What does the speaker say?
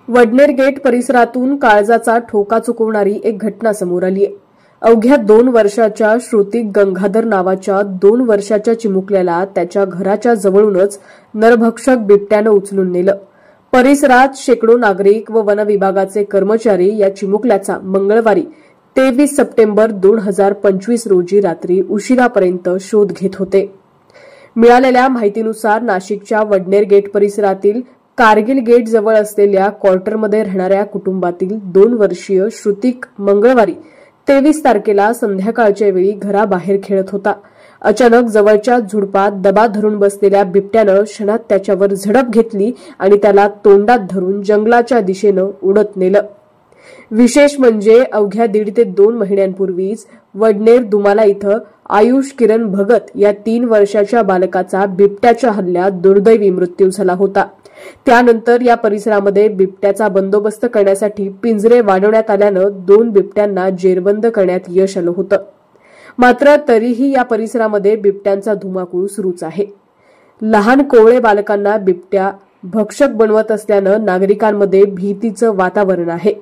Wadner gate परिसरातून काळजाचा ठोका चुकवणारी एक घटना समोर आली आहे। अवघ्या 2 वर्षाच्या श्रुतिक गंगाधर नावाच्या 2 वर्षाच्या चिमुकल्याला त्याच्या घराच्या जवळूनच नरभक्षक बिबट्यानं उचलून नेलं। परिसरात शेकडो नागरिक व वन विभागाचे कर्मचारी या चिमुकल्याचा मंगळवारी 23 सप्टेंबर 2025 रोजी रात्री उशिरापर्यंत शोध घेत होते। मिळालेल्या माहितीनुसार नाशिकच्या वडनेर गेट परिसरातील कारगिल गेट जवळ असलेल्या क्वार्टरमध्ये राहणाऱ्या कुटुंबातील 2 वर्षीय श्रुतिक मंगळवारी 23 तारखेला संध्याकाळच्या वेळी घराबाहेर खेळत होता। अचानक जवळच्या झुडपात दबा धरून बसलेल्या बिबट्यानं क्षणात त्याच्यावर झडप घेतली आणि त्याला तोंडात धरून जंगलाच्या दिशेनं उडत नेलं। विशेष म्हणजे अवघ्या 1.5 ते 2 महिन्यांपूर्वीच वडनेर दुमाला इथं आयुष किरण भगत या 3 वर्षाच्या बालकाचा बिबट्याच्या हल्ल्यात दुर्दैवी मृत्यू झाला होता। त्यानंतर या परिसरामध्ये बिबट्याचा बंदोबस्त करण्यासाठी पिंजरे वाढवण्यात आल्यानं 2 बिबट्यांना जेरबंद करण्यात यश आलं होतं। मात्र तरीही या परिसरामध्ये बिबट्यांचा धुमाकूळ सुरूच आहे। लहान कोवळे बालकांना बिबट्या भक्षक बनवत असल्यानं नागरिकांमध्ये भीतीचं वातावरण आहे।